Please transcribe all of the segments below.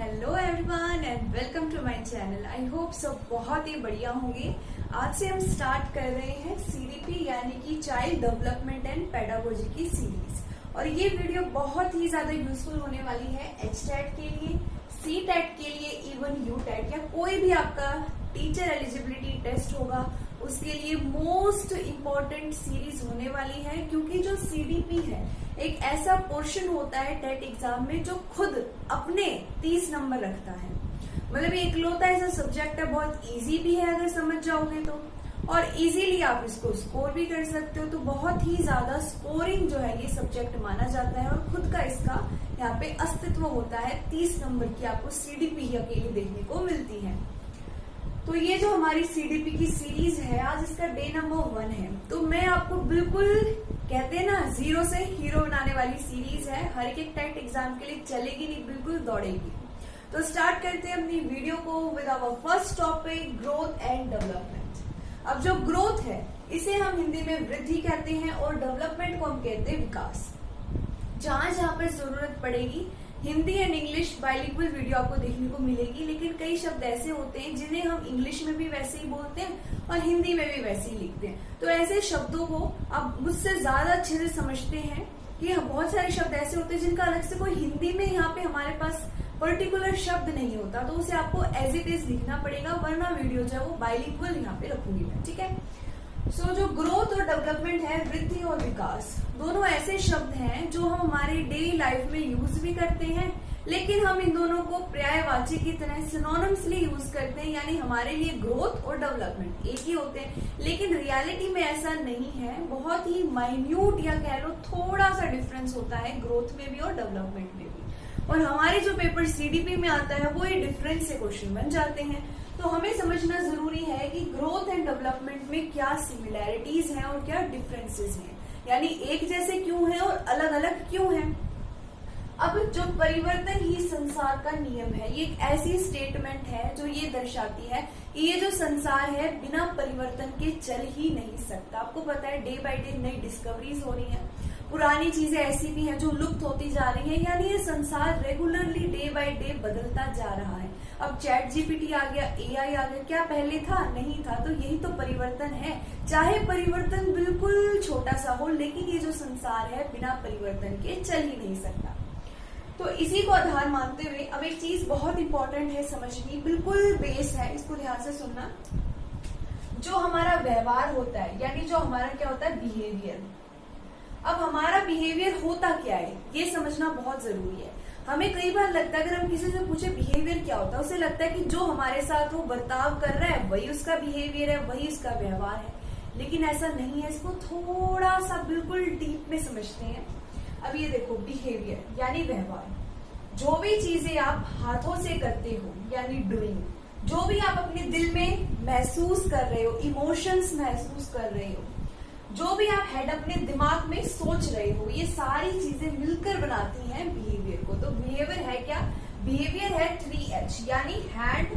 Hello everyone and welcome to my channel. I hope सब बहुत ही बढ़िया होंगे। आज से हम स्टार्ट कर रहे हैं सीडीपी यानी कि चाइल्ड डेवलपमेंट एंड पेडागोजी की सीरीज। और ये वीडियो बहुत ही ज्यादा यूजफुल होने वाली है एचटेट के लिए, सीटेट के लिए, इवन यूटेट या कोई भी आपका टीचर एलिजिबिलिटी टेस्ट होगा उसके लिए मोस्ट इम्पोर्टेंट सीरीज होने वाली है। क्योंकि जो सीडीपी है एक ऐसा पोर्शन होता है टेट एग्जाम में जो खुद अपने 30 नंबर रखता है। मतलब एक लौता ऐसा सब्जेक्ट है, बहुत इजी भी है अगर समझ जाओगे तो, और इजीली आप इसको स्कोर भी कर सकते हो। तो बहुत ही ज्यादा स्कोरिंग जो है ये सब्जेक्ट माना जाता है और खुद का इसका यहाँ पे अस्तित्व होता है। 30 नंबर की आपको सीडीपी अकेली देखने को मिलती है। तो ये जो हमारी सीडीपी की सीरीज है आज इसका डे नंबर 1 है। तो मैं आपको बिल्कुल कहते हैं ना जीरो से हीरो बनाने वाली सीरीज है। हर एक टेट एग्जाम के लिए चलेगी नहीं, बिल्कुल दौड़ेगी। तो स्टार्ट करते हैं अपनी वीडियो को with our first topic, growth and development. अब जो ग्रोथ है इसे हम हिंदी में वृद्धि कहते हैं और डेवलपमेंट को हम कहते हैं विकास। जहां जहां पर जरूरत पड़ेगी Hindi and English bilingual video आपको देखने को मिलेगी। लेकिन कई शब्द ऐसे होते हैं जिन्हें हम इंग्लिश में भी वैसे ही बोलते हैं और हिंदी में भी वैसे ही लिखते हैं। तो ऐसे शब्दों को आप मुझसे ज्यादा अच्छे से समझते हैं कि बहुत सारे शब्द ऐसे होते हैं जिनका अलग से कोई हिंदी में यहाँ पे हमारे पास पर्टिकुलर शब्द नहीं होता, तो उसे आपको एज इट इज लिखना पड़ेगा, वरना वीडियो जो है वो बाइलिंगुअल यहाँ पे रखूंगी मैं, ठीक है। सो जो ग्रोथ और डेवलपमेंट है, वृद्धि और विकास, दोनों ऐसे शब्द हैं जो हम हमारे डेली लाइफ में यूज भी करते हैं, लेकिन हम इन दोनों को पर्यायवाची की तरह सिनोनिम्सली यूज करते हैं। यानी हमारे लिए ग्रोथ और डेवलपमेंट एक ही होते हैं, लेकिन रियलिटी में ऐसा नहीं है। बहुत ही माइन्यूट या कह लो थोड़ा सा डिफरेंस होता है ग्रोथ में भी और डेवलपमेंट में भी। और हमारे जो पेपर सीडीपी में आता है वो ये डिफरेंस से क्वेश्चन बन जाते हैं। तो हमें समझना जरूरी है कि ग्रोथ एंड डेवलपमेंट में क्या सिमिलैरिटीज हैं और क्या डिफरेंसेस हैं, यानी एक जैसे क्यों हैं और अलग अलग क्यों हैं। अब जो परिवर्तन ही संसार का नियम है, ये एक ऐसी स्टेटमेंट है जो ये दर्शाती है कि ये जो संसार है बिना परिवर्तन के चल ही नहीं सकता। आपको पता है डे बाय डे नई डिस्कवरीज हो रही हैं, पुरानी चीजें ऐसी भी हैं जो लुप्त होती जा रही हैं। यानी ये संसार रेगुलरली डे बाय डे बदलता जा रहा है। अब चैट जीपीटी आ गया, एआई आ गया, क्या पहले था? नहीं था। तो यही तो परिवर्तन है। चाहे परिवर्तन बिल्कुल छोटा सा हो, लेकिन ये जो संसार है बिना परिवर्तन के चल ही नहीं सकता। तो इसी को आधार मानते हुए अब एक चीज बहुत इंपॉर्टेंट है समझनी, बिल्कुल बेस है, इसको ध्यान से सुनना। जो हमारा व्यवहार होता है, यानी जो हमारा क्या होता है बिहेवियर। अब हमारा बिहेवियर होता क्या है ये समझना बहुत जरूरी है। हमें कई बार लगता है अगर हम किसी से पूछे बिहेवियर क्या होता है, उसे लगता है कि जो हमारे साथ वो बर्ताव कर रहा है वही उसका बिहेवियर है, वही उसका व्यवहार है। लेकिन ऐसा नहीं है। इसको थोड़ा सा बिल्कुल डीप में समझते हैं। अब ये देखो, बिहेवियर यानी व्यवहार, जो भी चीजें आप हाथों से करते हो यानी डूइंग, जो भी आप अपने दिल में महसूस कर रहे हो, इमोशंस महसूस कर रहे हो, जो भी आप हेड अपने दिमाग में सोच रहे हो, ये सारी चीजें मिलकर बनाती हैं बिहेवियर को। तो बिहेवियर है क्या? बिहेवियर है 3H यानी हैंड,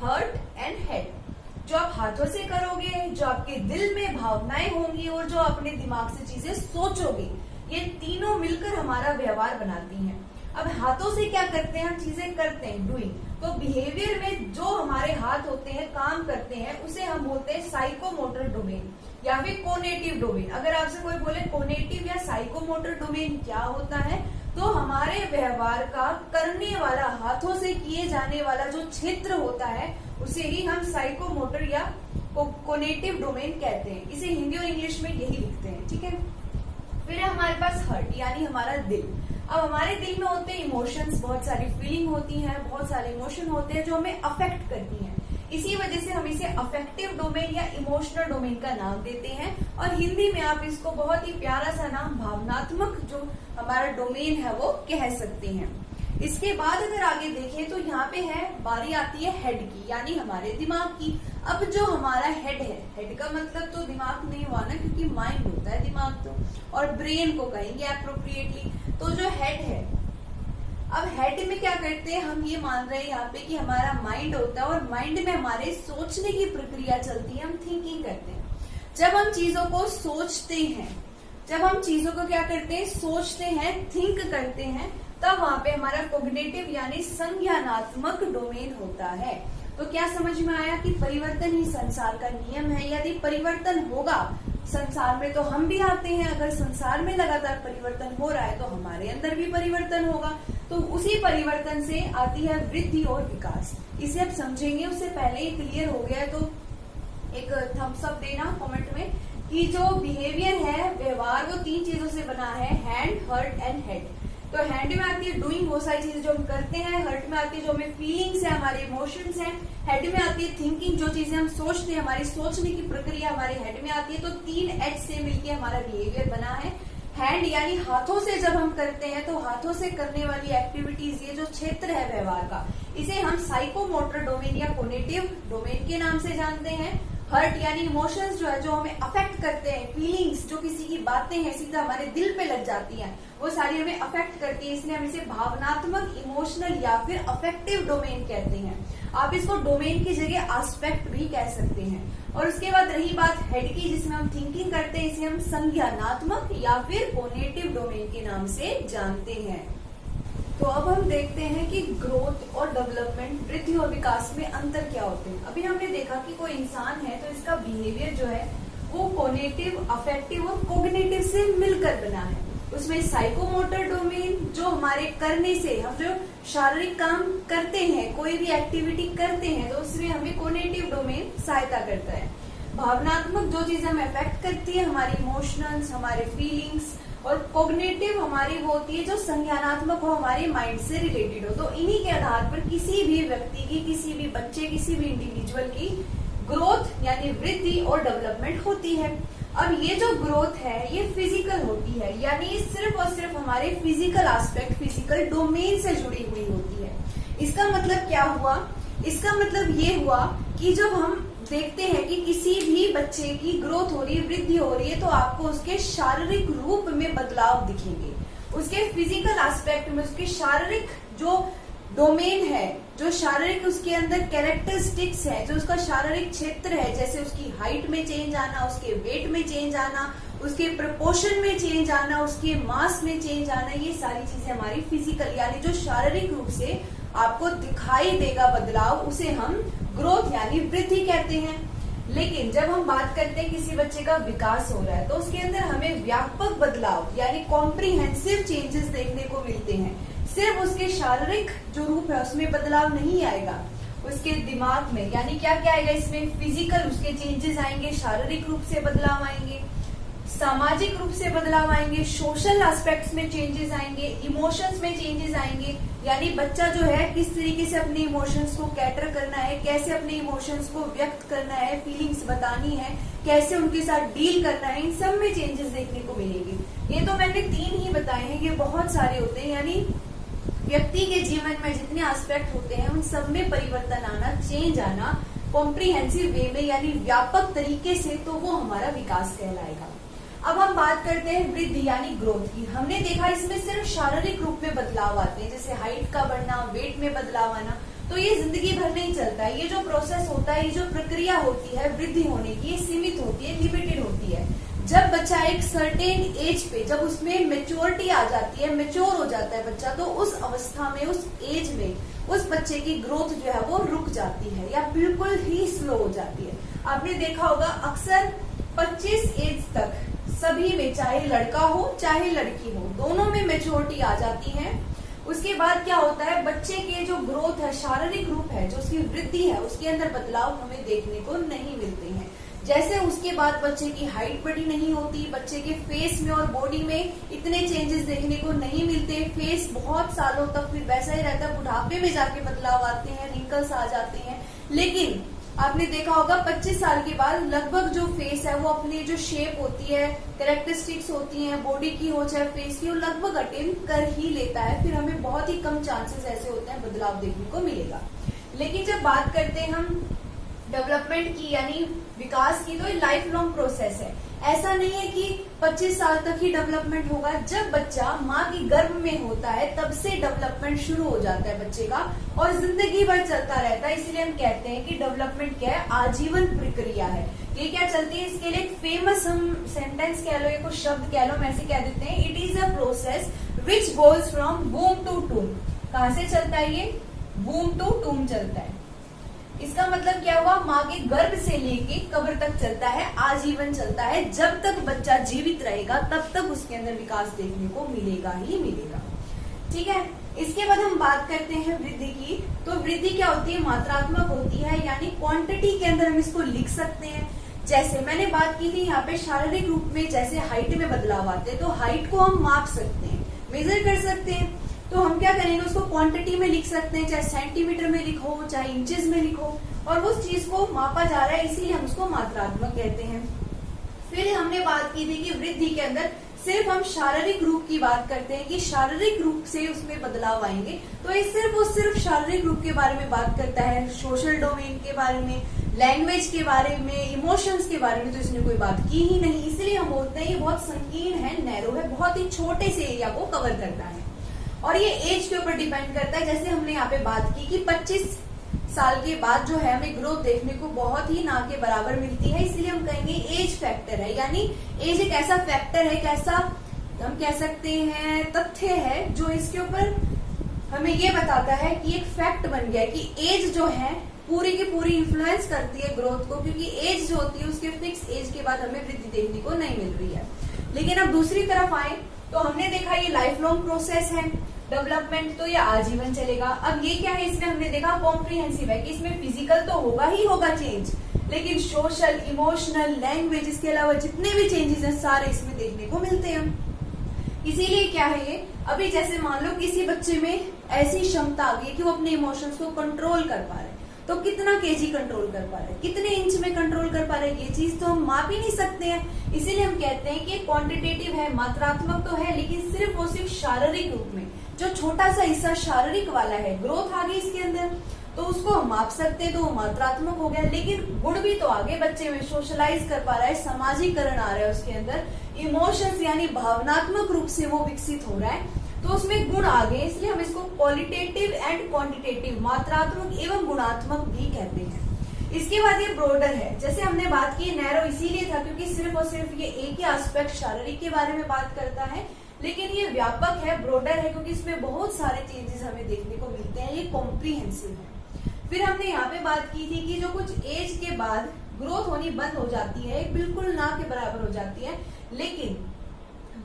हर्ट एंड हेड। जो आप हाथों से करोगे, जो आपके दिल में भावनाएं होंगी और जो अपने दिमाग से चीजें सोचोगे, ये तीनों मिलकर हमारा व्यवहार बनाती हैं। अब हाथों से क्या करते हैं? हम चीजें करते हैं, डूइंग। तो बिहेवियर में जो हमारे हाथ होते हैं, काम करते हैं, उसे हम बोलते हैं साइकोमोटर डोमेन या फिर कोनेटिव डोमेन। अगर आपसे कोई बोले कोनेटिव या साइकोमोटर डोमेन क्या होता है, तो हमारे व्यवहार का करने वाला, हाथों से किए जाने वाला जो क्षेत्र होता है उसे ही हम साइकोमोटर या कोनेटिव डोमेन कहते हैं। इसे हिंदी और इंग्लिश में यही लिखते हैं, ठीक है। फिर हमारे पास हर्ट यानी हमारा दिल। अब हमारे दिल में होते हैं इमोशंस, बहुत सारी फीलिंग होती हैं, बहुत सारे इमोशन होते हैं जो हमें अफेक्ट करती हैं। इसी वजह से हम इसे अफेक्टिव डोमेन या इमोशनल डोमेन का नाम देते हैं। और हिंदी में आप इसको बहुत ही प्यारा सा नाम भावनात्मक जो हमारा डोमेन है वो कह सकते हैं। इसके बाद अगर आगे देखें तो यहाँ पे है, बारी आती है हेड की यानी हमारे दिमाग की। अब जो हमारा हेड है, हेड का मतलब तो दिमाग नहीं हुआ ना, क्योंकि माइंड होता है दिमाग तो, और ब्रेन को कहेंगे अप्रोप्रिएटली। तो जो हेड है, अब हेड में क्या करते हैं, हम ये मान रहे हैं यहाँ पे कि हमारा माइंड होता है और माइंड में हमारे सोचने की प्रक्रिया चलती है, हम थिंकिंग करते हैं। जब हम चीजों को सोचते हैं, जब हम चीजों को क्या करते हैं, सोचते हैं, थिंक करते हैं, तब वहां पे हमारा कोग्निटिव यानी संज्ञानात्मक डोमेन होता है। तो क्या समझ में आया कि परिवर्तन ही संसार का नियम है। यदि परिवर्तन होगा संसार में तो हम भी आते हैं, अगर संसार में लगातार परिवर्तन हो रहा है तो हमारे अंदर भी परिवर्तन होगा। तो उसी परिवर्तन से आती है वृद्धि और विकास। इसे अब समझेंगे, उससे पहले ही क्लियर हो गया है तो एक थम्स अप देना कमेंट में कि जो बिहेवियर है, व्यवहार, वो 3 चीजों से बना है, हैंड, हर्ट एंड हेड। तो हैंड में आती है डूइंग, वो सारी चीजें जो हम करते हैं, हर्ट में आती है जो हमें फीलिंग्स है, हमारे इमोशंस हैं, हेड में आती है थिंकिंग, जो चीजें हम सोचते हैं, हमारी सोचने की प्रक्रिया हमारे हेड में आती है। तो 3 एच से मिलकर हमारा बिहेवियर बना है। हैंड यानी हाथों से जब हम करते हैं तो हाथों से करने वाली एक्टिविटीज, ये जो क्षेत्र है व्यवहार का, इसे हम साइकोमोटर डोमेन या कोग्निटिव डोमेन के नाम से जानते हैं। हर्ट यानी इमोशंस जो है, जो हमें अफेक्ट करते हैं, फीलिंग्स, जो किसी की बातें हैं सीधा हमारे दिल पे लग जाती हैं, वो सारी हमें अफेक्ट करती है, इसलिए हम इसे भावनात्मक, इमोशनल या फिर अफेक्टिव डोमेन कहते हैं। आप इसको डोमेन की जगह एस्पेक्ट भी कह सकते हैं। और उसके बाद रही बात हेड की, जिसमें हम थिंकिंग करते हैं, इसे हम संज्ञानात्मक या फिर कोग्निटिव डोमेन के नाम से जानते हैं। तो अब हम देखते हैं कि ग्रोथ और डेवलपमेंट, वृद्धि और विकास में अंतर क्या होते हैं। अभी हमने देखा कि कोई इंसान है तो इसका बिहेवियर जो है वो कोग्निटिव, अफेक्टिव और कोग्निटिव से मिलकर बना है। उसमें साइकोमोटर डोमेन, जो हमारे करने से, हम जो शारीरिक काम करते हैं, कोई भी एक्टिविटी करते हैं, तो उसमें हमें कोग्निटिव डोमेन सहायता करता है। भावनात्मक, जो चीजें हमें अफेक्ट करती है, हमारी इमोशंस, हमारे फीलिंग्स, और कोग्निटिव हमारी वो होती है जो संज्ञानात्मक हो, हमारे माइंड से रिलेटेड हो। तो इन्हीं के आधार पर किसी भी व्यक्ति की, किसी भी बच्चे, किसी भी इंडिविजुअल की ग्रोथ यानी वृद्धि और डेवलपमेंट होती है। अब ये जो ग्रोथ है ये फिजिकल होती है, यानी सिर्फ और सिर्फ हमारे फिजिकल एस्पेक्ट, फिजिकल डोमेन से जुड़ी हुई होती है। इसका मतलब क्या हुआ? इसका मतलब ये हुआ कि जब हम देखते हैं कि किसी भी बच्चे की ग्रोथ हो रही है, वृद्धि हो रही है, तो आपको उसके शारीरिक रूप में बदलाव दिखेंगे, उसके फिजिकल एस्पेक्ट में, उसके शारीरिक जो डोमेन है, जो शारीरिक उसके अंदर कैरेक्टरिस्टिक्स है, जो उसका शारीरिक क्षेत्र है, जैसे उसकी हाइट में चेंज आना, उसके वेट में चेंज आना, उसके प्रपोर्शन में चेंज आना, उसके मास में चेंज आना, ये सारी चीजें हमारी फिजिकल यानी जो शारीरिक रूप से आपको दिखाई देगा बदलाव, उसे हम ग्रोथ यानी वृद्धि कहते हैं। लेकिन जब हम बात करते हैं किसी बच्चे का विकास हो रहा है तो उसके अंदर हमें व्यापक बदलाव यानी कॉम्प्रिहेंसिव चेंजेस देखने को मिलते हैं। सिर्फ उसके शारीरिक जो रूप है उसमें बदलाव नहीं आएगा, उसके दिमाग में यानी क्या क्या आएगा, इसमें फिजिकल उसके चेंजेस आएंगे, शारीरिक रूप से बदलाव आएंगे, सामाजिक रूप से बदलाव आएंगे, सोशल एस्पेक्ट्स में चेंजेस आएंगे, इमोशंस में चेंजेस आएंगे, यानी बच्चा जो है किस तरीके से अपने इमोशंस को कैटर करना है, कैसे अपने इमोशंस को व्यक्त करना है, फीलिंग्स बतानी है, कैसे उनके साथ डील करना है, इन सब में चेंजेस देखने को मिलेंगे। ये तो मैंने 3 ही बताए हैं, ये बहुत सारे होते हैं, यानी व्यक्ति के जीवन में जितने एस्पेक्ट होते हैं उन सब में परिवर्तन आना, चेंज आना कॉम्प्रिहेंसिव वे में यानी व्यापक तरीके से, तो वो हमारा विकास कहलाएगा। अब हम बात करते हैं वृद्धि यानी ग्रोथ की। हमने देखा इसमें सिर्फ शारीरिक रूप में बदलाव आते हैं, जैसे हाइट का बढ़ना, वेट में बदलाव आना, तो ये जिंदगी भर नहीं चलता है। ये जो प्रोसेस होता है, ये जो प्रक्रिया होती है वृद्धि होने की, ये सीमित होती है, लिमिटेड होती है। जब बच्चा एक सर्टेन एज पे, जब उसमें मेच्योरिटी आ जाती है, मेच्योर हो जाता है बच्चा, तो उस अवस्था में, उस एज में उस बच्चे की ग्रोथ जो है वो रुक जाती है या बिल्कुल ही स्लो हो जाती है। आपने देखा होगा अक्सर 25 एज तक सभी में, चाहे लड़का हो चाहे लड़की हो, दोनों में मेच्योरिटी आ जाती है। उसके बाद क्या होता है, बच्चे के जो ग्रोथ है, शारीरिक रूप है, जो उसकी वृद्धि है, उसके अंदर बदलाव हमें देखने को नहीं मिलते हैं। जैसे उसके बाद बच्चे की हाइट बड़ी नहीं होती, बच्चे के फेस में और बॉडी में इतने चेंजेस देखने को नहीं मिलते, फेस बहुत सालों तक फिर वैसा ही रहता है, बुढ़ापे में जाके बदलाव आते हैं, रिंकल्स आ जाते हैं। लेकिन आपने देखा होगा 25 साल के बाद लगभग जो फेस है वो अपनी जो शेप होती है, कैरेक्टरिस्टिक्स होती हैं, बॉडी की हो चाहे फेस की, वो लगभग अटेन कर ही लेता है। फिर हमें बहुत ही कम चांसेस ऐसे होते हैं बदलाव देखने को मिलेगा। लेकिन जब बात करते हैं हम डेवलपमेंट की यानी विकास की, तो ये लाइफ लॉन्ग प्रोसेस है। ऐसा नहीं है कि 25 साल तक ही डेवलपमेंट होगा। जब बच्चा माँ की गर्भ में होता है तब से डेवलपमेंट शुरू हो जाता है बच्चे का और जिंदगी भर चलता रहता है। इसलिए हम कहते हैं कि डेवलपमेंट क्या है, आजीवन प्रक्रिया है। ये क्या चलती है, इसके लिए एक फेमस हम सेंटेंस कह लो या कुछ शब्द कह लो, हम ऐसे कह देते हैं, it is a process which goes from womb to tomb. कहां से चलता है ये, वूम टू टूम चलता है। इसका मतलब क्या हुआ, माँ के गर्भ से लेके कब्र तक चलता है, आजीवन चलता है। जब तक बच्चा जीवित रहेगा तब तक उसके अंदर विकास देखने को मिलेगा ही मिलेगा। ठीक है, इसके बाद हम बात करते हैं वृद्धि की। तो वृद्धि क्या होती है, मात्रात्मक होती है, यानी क्वांटिटी के अंदर हम इसको लिख सकते हैं। जैसे मैंने बात की थी यहाँ पे शारीरिक रूप में, जैसे हाइट में बदलाव आते हैं तो हाइट को हम माप सकते हैं, मेजर कर सकते हैं। तो हम क्या करेंगे, उसको क्वांटिटी में लिख सकते हैं, चाहे सेंटीमीटर में लिखो चाहे इंचेस में लिखो, और उस चीज को मापा जा रहा है, इसीलिए हम उसको मात्रात्मक कहते हैं। फिर हमने बात की थी कि वृद्धि के अंदर सिर्फ हम शारीरिक रूप की बात करते हैं कि शारीरिक रूप से उसमें बदलाव आएंगे, तो ये सिर्फ शारीरिक रूप के बारे में बात करता है। सोशल डोमेन के बारे में, लैंग्वेज के बारे में, इमोशंस के बारे में तो इसने कोई बात की ही नहीं। इसलिए हम बोलते हैं ये बहुत संकीर्ण है, नैरो है, बहुत ही छोटे से एरिया को कवर करता है। और ये एज के ऊपर डिपेंड करता है। जैसे हमने यहाँ पे बात की कि 25 साल के बाद जो है हमें ग्रोथ देखने को बहुत ही ना के बराबर मिलती है, इसलिए हम कहेंगे एज फैक्टर है। यानी एज एक ऐसा फैक्टर है, एक ऐसा हम कह सकते हैं तथ्य है जो इसके ऊपर हमें ये बताता है कि एक फैक्ट बन गया है कि एज जो है पूरी की पूरी इन्फ्लुएंस करती है ग्रोथ को, क्योंकि एज जो होती है उसके फिक्स एज के बाद हमें वृद्धि देखने को नहीं मिल रही है। लेकिन अब दूसरी तरफ आए तो हमने देखा ये लाइफ लॉन्ग प्रोसेस है डेवलपमेंट, तो ये आजीवन चलेगा। अब ये क्या है, इसमें हमने देखा कॉम्प्रिहेंसिव है कि इसमें फिजिकल तो होगा ही होगा चेंज, लेकिन सोशल, इमोशनल, लैंग्वेज, इसके अलावा जितने भी चेंजेस हैं सारे इसमें देखने को मिलते हैं। इसीलिए क्या है ये, अभी जैसे मान लो किसी बच्चे में ऐसी क्षमता आ गई कि वो अपने इमोशंस को कंट्रोल कर पा रहे, तो कितना केजी कंट्रोल कर पा रहे, कितने इंच में कंट्रोल कर पा रहे, ये चीज तो हम माप ही नहीं सकते हैं। इसीलिए हम कहते हैं कि क्वांटिटेटिव है, मात्रात्मक तो है, लेकिन सिर्फ वो सिर्फ शारीरिक रूप में, जो छोटा सा हिस्सा शारीरिक वाला है, ग्रोथ आ गई इसके अंदर, तो उसको हम माप सकते हैं, तो वो मात्रात्मक हो गया। लेकिन गुण भी तो आगे बच्चे में सोशलाइज कर पा रहा है, समाजीकरण आ रहा है उसके अंदर, इमोशंस यानी भावनात्मक रूप से वो विकसित हो रहा है, तो उसमें गुण आ गए। इसलिए हम इसको क्वालिटेटिव एंड क्वांटिटेटिव, मात्रात्मक एवं गुणात्मक भी कहते हैं। इसके बाद ये ब्रॉडर है। जैसे हमने बात की नैरो इसीलिए था क्योंकि सिर्फ और सिर्फ ये एक ही एस्पेक्ट शारीरिक के बारे में बात करता है, लेकिन ये व्यापक है, ब्रॉडर है, क्योंकि इसमें बहुत सारे चेंजेस हमें देखने को मिलते हैं, ये कॉम्प्रिहेंसिव है। फिर हमने यहाँ पे बात की थी कि जो कुछ एज के बाद ग्रोथ होनी बंद हो जाती है, बिल्कुल ना के बराबर हो जाती है, लेकिन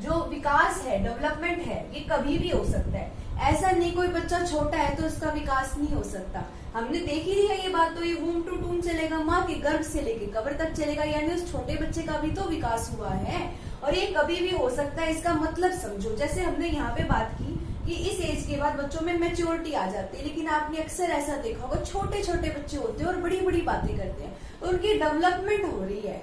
जो विकास है, डेवलपमेंट है, ये कभी भी हो सकता है। ऐसा नहीं कोई बच्चा छोटा है तो उसका विकास नहीं हो सकता। हमने देखी ही है ये बात, तो ये वूम टू टूम चलेगा, माँ के गर्भ से लेके कब्र तक चलेगा, यानी उस छोटे बच्चे का भी तो विकास हुआ है और ये कभी भी हो सकता है। इसका मतलब समझो, जैसे हमने यहाँ पे बात की कि इस एज के बाद बच्चों में मैच्योरिटी आ जाती है, लेकिन आपने अक्सर ऐसा देखा होगा छोटे छोटे बच्चे होते हैं और बड़ी बड़ी बातें करते हैं, तो उनकी डेवलपमेंट हो रही है,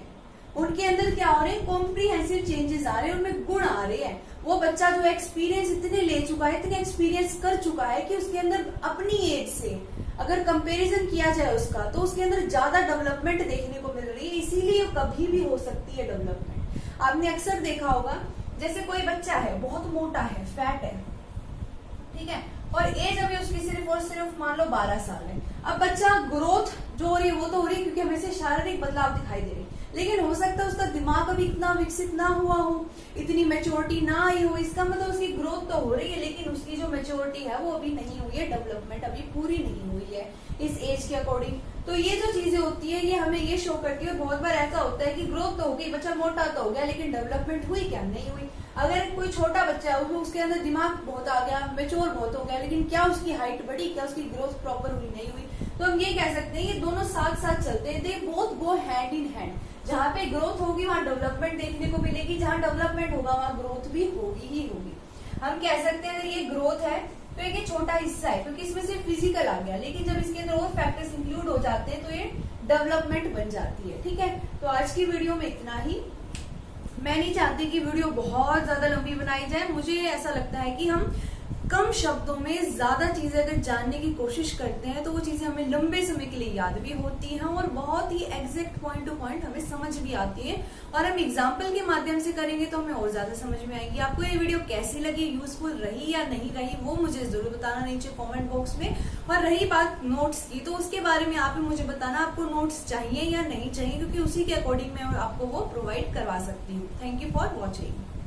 उनके अंदर क्या हो रहे हैं, कॉम्प्रिहेंसिव चेंजेस आ रहे हैं, उनमें गुण आ रहे हैं। वो बच्चा जो एक्सपीरियंस इतने ले चुका है, इतने एक्सपीरियंस कर चुका है कि उसके अंदर अपनी एज से अगर कंपैरिजन किया जाए उसका, तो उसके अंदर ज्यादा डेवलपमेंट देखने को मिल रही है। इसीलिए कभी भी हो सकती है डेवलपमेंट। आपने अक्सर देखा होगा, जैसे कोई बच्चा है बहुत मोटा है, फैट है, ठीक है, और एज अभी उसकी सिर्फ और सिर्फ मान लो 12 साल है। अब बच्चा ग्रोथ जो हो रही है वो तो हो रही है क्योंकि हमें से शारीरिक बदलाव दिखाई दे रही है, लेकिन हो सकता है उसका दिमाग अभी इतना विकसित ना हुआ हो, इतनी मैच्योरिटी ना आई हो। इसका मतलब उसकी ग्रोथ तो हो रही है, लेकिन उसकी जो मैच्योरिटी है वो अभी नहीं हुई है, डेवलपमेंट अभी पूरी नहीं हुई है इस एज के अकॉर्डिंग। तो ये जो चीजें होती है ये हमें ये शो करती है। बहुत बार ऐसा होता है कि ग्रोथ तो हो गई, बच्चा मोटा तो हो गया, लेकिन डेवलपमेंट हुई क्या, नहीं हुई। अगर कोई छोटा बच्चा है, उसके अंदर दिमाग बहुत आ गया, मैच्योर बहुत हो गया, लेकिन क्या उसकी हाइट बढ़ी, क्या उसकी ग्रोथ प्रॉपर हुई, नहीं हुई, तो हम ये कह सकते हैं ये दोनों साथ साथ चलते हैं, they both go hand in hand. जहाँ पे ग्रोथ होगी वहां डेवलपमेंट देखने को मिलेगी, जहाँ डेवलपमेंट होगा वहां ग्रोथ भी होगी ही होगी। हम कह सकते हैं अगर ये ग्रोथ है तो एक छोटा हिस्सा है क्योंकि इसमें सिर्फ फिजिकल आ गया, लेकिन जब इसके अंदर और फैक्टर्स इंक्लूड हो जाते हैं तो ये डेवलपमेंट बन जाती है। ठीक है, तो आज की वीडियो में इतना ही। मैं नहीं चाहती कि वीडियो बहुत ज्यादा लंबी बनाई जाए, मुझे ऐसा लगता है कि हम कम शब्दों में ज्यादा चीजें अगर जानने की कोशिश करते हैं तो वो चीजें हमें लंबे समय के लिए याद भी होती हैं और बहुत ही एग्जैक्ट पॉइंट टू पॉइंट हमें समझ भी आती है। और हम एग्जाम्पल के माध्यम से करेंगे तो हमें और ज्यादा समझ में आएगी। आपको ये वीडियो कैसी लगी, यूजफुल रही या नहीं रही, वो मुझे जरूर बताना नीचे कॉमेंट बॉक्स में। और रही बात नोट्स की, तो उसके बारे में आप ही मुझे बताना आपको नोट्स चाहिए या नहीं चाहिए, क्योंकि उसी के अकॉर्डिंग मैं आपको वो प्रोवाइड करवा सकती हूँ। Thank you for watching.